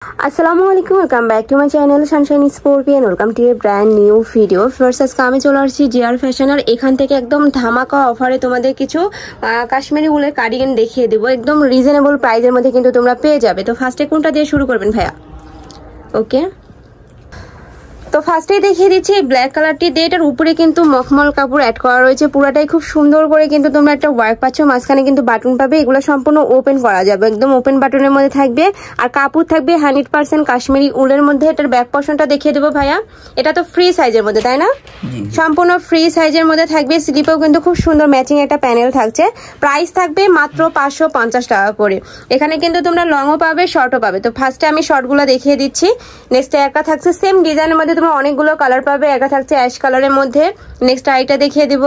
আসসালামু আলাইকুম, welcome back to my channel Sunshine scorpion. Welcome to A brand new video. First আজকে আমি চলে আসছি জিআর ফ্যাশন, আর এখান থেকে একদম ধামাকা অফারে তোমাদের কিছু কাশ্মীরি উলের কার্ডিগান দেখিয়ে দেবো একদম রিজনেবল প্রাইসের মধ্যে, কিন্তু তোমরা পেয়ে যাবে। তো ফার্স্টে কোনটা দিয়ে শুরু করবেন ভাইয়া? ওকে, তো ফার্স্টেই দেখিয়ে দিচ্ছি ব্ল্যাক কালারটি দিয়ে। এটার উপরে কিন্তু মখমল কাপড় অ্যাড করা রয়েছে, পুরাটাই খুব সুন্দর করে কিন্তু তোমরা একটা ওয়ার্ক পাচ্ছ। মাঝখানে কিন্তু বাটন পাবে, এগুলো সম্পূর্ণ ওপেন করা যাবে, একদম ওপেন বাটনের মধ্যে থাকবে। আর কাপড় থাকবে 100% কাশ্মীরি উলের মধ্যে। এটার ব্যাক পোর্শনটা দেখিয়ে দেবো ভাইয়া। এটা তো ফ্রি সাইজের মধ্যে, তাই না? সম্পূর্ণ ফ্রি সাইজের মধ্যে থাকবে। স্লিপেও কিন্তু খুব সুন্দর ম্যাচিং একটা প্যানেল থাকছে। প্রাইস থাকবে মাত্র 550 টাকা করে। এখানে কিন্তু তোমরা লংও পাবে, শর্টও পাবে। তো ফার্স্টে আমি শর্টগুলো দেখিয়ে দিচ্ছি। নেক্সট একটা থাকছে সেম ডিজাইনের মধ্যে, তোমরা অনেকগুলো কালার পাবে। একটা থাকছে অ্যাশ কালারের মধ্যে, নেক্সট আইটা দেখিয়ে দিব।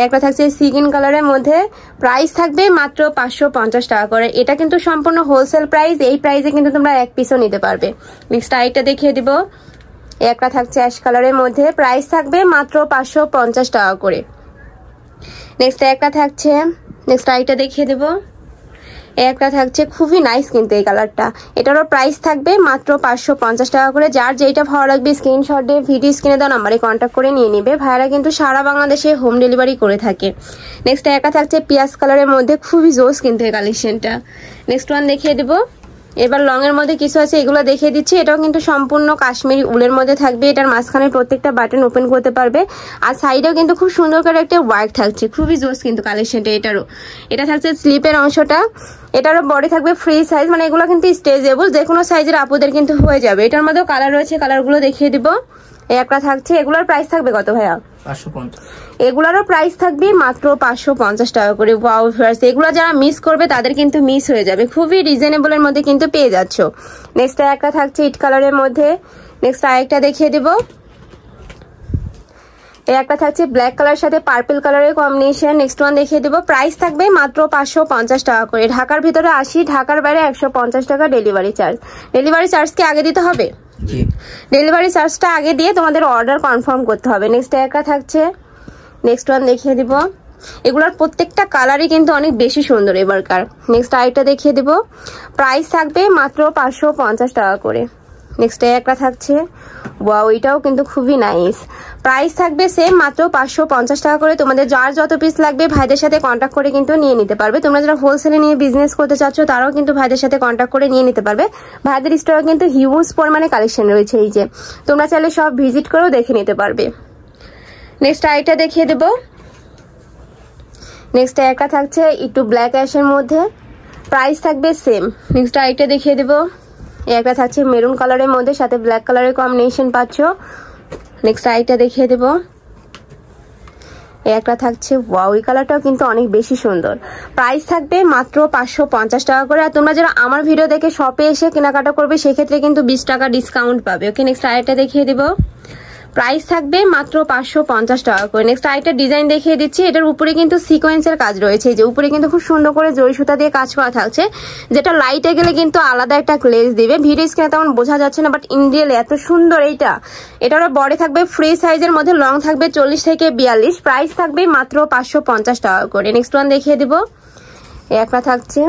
একটা থাকছে সিগিন কালারের মধ্যে। প্রাইস থাকবে মাত্র 550 টাকা করে। এটা কিন্তু সম্পূর্ণ হোলসেল প্রাইস, এই প্রাইসে কিন্তু তোমরা এক পিসও নিতে পারবে। নেক্সট আইটা দেখিয়ে দিব। একটা থাকছে অ্যাশ কালারের মধ্যে, প্রাইস থাকবে মাত্র 550 টাকা করে। নেক্সট একটা থাকছে, নেক্সট আইটা দেখিয়ে দেব। একটা থাকছে খুবই নাইস কিন্তু এই কালারটা, এটারও প্রাইস থাকবে মাত্র 550 টাকা করে। যার যেটা ভালো লাগবে স্ক্রিনশট দিয়ে ভিডিও স্ক্রিনে দেওয়া নাম্বারে কন্ট্যাক্ট করে নিয়ে নিবে। ভাইরা কিন্তু সারা বাংলাদেশে হোম ডেলিভারি করে থাকে। নেক্সট একটা থাকছে পিয়াজ কালারের মধ্যে, খুবই জোস কিন্তু এই কালেকশনটা। নেক্সট ওয়ান দেখিয়ে দেবো। এবার লং এর মধ্যে কিছু আছে, এগুলো দেখিয়ে দিচ্ছি। এটাও কিন্তু সম্পূর্ণ কাশ্মীরি উলের মধ্যে থাকবে। এটার মাঝখানে প্রত্যেকটা বাটন ওপেন করতে পারবে, আর সাইডেও কিন্তু খুব সুন্দর করে একটা ওয়ার্ক থাকছে, খুবই জোস কিন্তু কালেকশনটা এটারও। এটা থাকছে স্লিপের অংশটা। এটারও বডি থাকবে ফ্রি সাইজ, মানে এগুলো কিন্তু স্ট্রেচেবল, যে কোনো সাইজের আপুদের কিন্তু হয়ে যাবে। এটার মধ্যেও কালার রয়েছে, কালারগুলো দেখিয়ে দিব। একটা থাকছে, এগুলোর প্রাইস থাকবে কত ভাইয়া? 550। এগুলারও প্রাইস থাকবে মাত্র 550 টাকা করে। ওয়াও ভিউয়ার্স, এগুলো যারা মিস করবে তাদের কিন্তু মিস হয়ে যাবে, খুবই রিজনেবলের মধ্যে কিন্তু পেয়ে যাচ্ছ। নেক্সট একটা থাকছে ইট কালারের মধ্যে। নেক্সট আরেকটা দেখিয়ে দিব। একটা থাকছে ব্ল্যাক কালারের সাথে পার্পল কালারের কম্বিনেশন। নেক্সট ওয়ান দেখিয়ে দিব। প্রাইস থাকবে মাত্র 550 টাকা করে। ঢাকার ভিতরে 80, ঢাকার বাইরে 150 টাকা ডেলিভারি চার্জ। ডেলিভারি চার্জ কি আগে দিতে হবে? ডেলিভারি চার্জটা আগে দিয়ে তোমাদের অর্ডার কনফার্ম করতে হবে। নেক্সট একটা থাকছে, নেক্সট ওয়ান দেখিয়ে দিব। এগুলোর প্রত্যেকটা কালারই কিন্তু অনেক বেশি সুন্দর এবারকার। নেক্সট আরেকটা দেখিয়ে দিব। প্রাইস থাকবে মাত্র 550 টাকা করে। নেক্সট একটা থাকছে, ওয়াও এটাও কিন্তু খুবই নাইস। প্রাইস থাকবে সেম মাত্র 550 টাকা করে। তোমাদের যার যত পিস লাগবে ভাইদের সাথে কন্ট্যাক্ট করে কিন্তু নিয়ে নিতে পারবে। তোমরা যারা হোলসেলে নিয়ে বিজনেস করতে চাচ্ছ তারাও কিন্তু ভাইদের সাথে কন্ট্যাক্ট করে নিয়ে নিতে পারবে। ভাইদের স্টোরে কিন্তু হিউজ পরিমাণে কালেকশন রয়েছে, এই যে তোমরা চাইলে সব ভিজিট করেও দেখে নিতে পারবে। নেক্সট আইটা দেখিয়ে দেব। নেক্সট একটা থাকছে একটু ব্ল্যাক অ্যাশের মধ্যে, প্রাইস থাকবে সেম। নেক্সট আইটা দেখিয়ে দেব। একটা থাকছে মেরুন কালারের মধ্যে, সাথে ব্ল্যাক কালারের কম্বিনেশন পাচ্ছ। নেক্সট আইটা দেখিয়ে দেব। একটা থাকছে, ওয়াও এই কালারটাও কিন্তু অনেক বেশি সুন্দর। প্রাইস থাকবে মাত্র 550 টাকা করে। আর তোমরা যারা আমার ভিডিও দেখে শপে এসে কেনাকাটা করবে সেক্ষেত্রে কিন্তু 20 টাকা ডিসকাউন্ট পাবে। ওকে, নেক্সট আইটা দেখিয়ে দেব। প্রাইস থাকবে মাত্র 550 টাকা করে। নেক্সট আরেকটা ডিজাইন দেখিয়ে দিচ্ছি। এটার উপরে কিন্তু সিকোয়েন্সের কাজ রয়েছে, যে উপরে কিন্তু খুব সুন্দর করে জরি সুতা দিয়ে কাজ করা থাকছে, যেটা লাইটে গেলে কিন্তু আলাদা একটা গ্লেজ দিবে। ভিডিও স্ক্রিনে তেমন বোঝা যাচ্ছে না, বাট ইন রিয়েল এত সুন্দর এইটা। এটারও বডি থাকবে ফ্রি সাইজের মধ্যে, লং থাকবে 40 থেকে 42। প্রাইস থাকবে মাত্র 550 টাকা করে। নেক্সট ওয়ান দেখিয়ে দিব। একটা থাকছে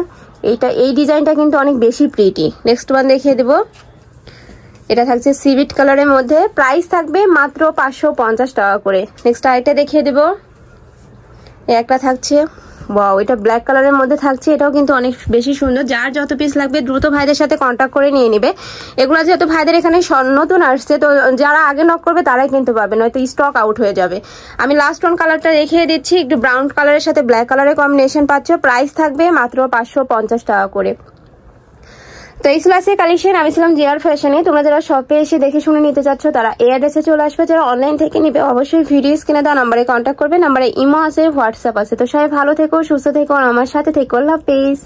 এইটা, এই ডিজাইনটা কিন্তু অনেক বেশি প্রিটি। নেক্সট ওয়ান দেখিয়ে দিব। এটা থাকছে সিভিট কালারের মধ্যে, প্রাইস থাকবে মাত্র 550 টাকা করে। নেক্সট আইটা দেখিয়ে দেব। একটা থাকছে, ওয়াও এটা ব্ল্যাক কালারের মধ্যে থাকছে, এটাও কিন্তু অনেক বেশি সুন্দর। যার যত পিস লাগবে দ্রুত ভাইদের সাথে কন্ট্যাক্ট করে নিয়ে নিবে। এগুলো যেহেতু ভাইদের এখানে নতুন আসছে, তো যারা আগে নক করবে তারাই কিন্তু পাবে, নয়তো স্টক আউট হয়ে যাবে। আমি লাস্ট ওয়ান কালারটা দেখিয়ে দিচ্ছি, একটু ব্রাউন কালারের সাথে ব্ল্যাক কালারের কম্বিনেশন পাচ্ছ। প্রাইস থাকবে মাত্র 550 টাকা করে। তো এই ছিল আজকে কালেকশন। আমি ছিলাম জিআর ফ্যাশনে। তোমরা যারা শপে এসে দেখে শুনে নিতে চাচ্ছ তারা এই অ্যাড্রেসে চলে আসবে। যারা অনলাইন থেকে নিবে অবশ্যই ভিডিও স্ক্রিনে দেওয়া নাম্বারে কন্ট্যাক্ট করবে। নাম্বারে ইমো আছে, হোয়াটসঅ্যাপ আছে। তো সবাই ভালো থেকো, সুস্থ থেকো, আর আমার সাথে থেকো। আল্লাহ হাফেজ।